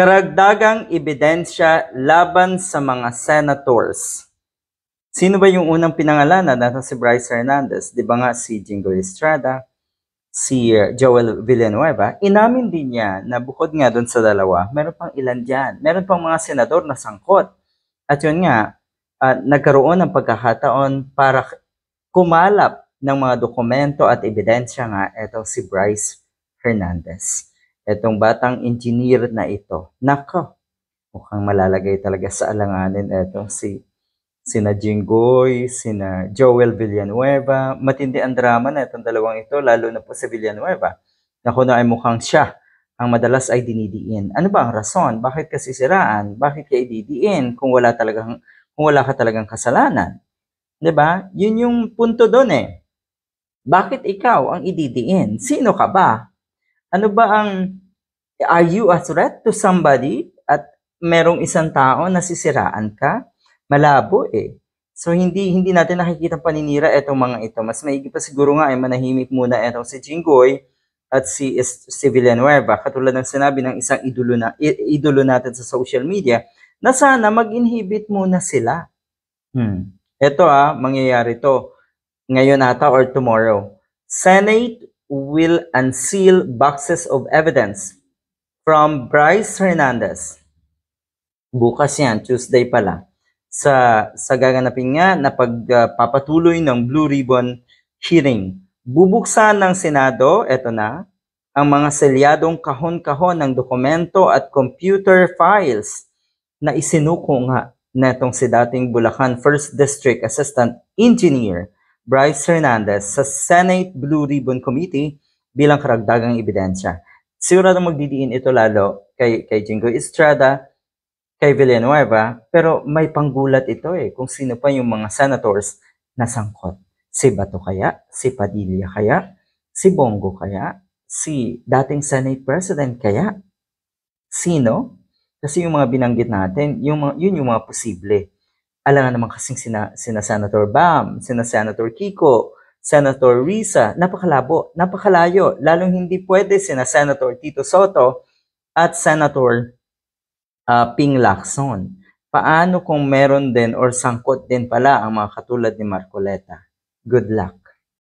Karagdagang ebidensya laban sa mga senators. Sino ba yung unang pinangalanan? Natin si Bryce Hernandez. Di ba nga si Jingo Estrada, si Joel Villanueva. Inamin din niya na bukod nga doon sa dalawa, meron pang ilan dyan. Meron pang mga senador na sangkot. At yun nga, nagkaroon ng pagkakataon para kumalap ng mga dokumento at ebidensya nga itong si Bryce Hernandez. Itong batang engineer na ito. Nako, mukhang malalagay talaga sa alanganin itong sina Jinggoy, sina Joel Villanueva. Matindi ang drama na itong dalawang ito, lalo na po si Villanueva. Naku na ay mukhang siya ang madalas ay dinidiin. Ano ba ang rason? Bakit kasi siraan? Bakit kaya didiin kung wala ka talagang kasalanan? 'Di ba? Yun yung punto doon eh. Bakit ikaw ang ididiin? Sino ka ba? Ano ba are you a threat to somebody at merong isang tao na sisiraan ka? Malabo eh. So hindi natin nakikita paninira itong mga ito. Mas maigi pa siguro nga ay manahimik muna itong si Jinggoy at si Villanueva. Katulad ng sinabi ng isang idolo natin sa social media na sana mag-inhibit muna sila. Ito mangyayari to ngayon ata or tomorrow. Senate will unseal boxes of evidence from Bryce Hernandez. Bukas yan, Tuesday pala. Sa gaganapin nga na pagpapatuloy ng Blue Ribbon hearing. Bubuksan ng Senado, eto na, ang mga selyadong kahon-kahon ng dokumento at computer files na isinuko nga netong si dating Bulacan 1st District Assistant Engineer Bryce Hernandez sa Senate Blue Ribbon Committee bilang karagdagang ebidensya. Sigurado magdidiin ito lalo kay Jingo Estrada, kay Villanueva, pero may panggulat ito kung sino pa yung mga senators na sangkot. Si Bato kaya? Si Padilla kaya? Si Bongo kaya? Si dating Senate President kaya? Sino? Kasi yung mga binanggit natin, yun yung mga posible. Alam nga naman kasing sina Senator Bam, sina Senator Kiko, Senator Risa, napakalayo. Lalong hindi pwede sina Senator Tito Soto at Senator Ping Lacson. Paano kung meron din or sangkot din pala ang mga katulad ni Marcoleta? Good luck.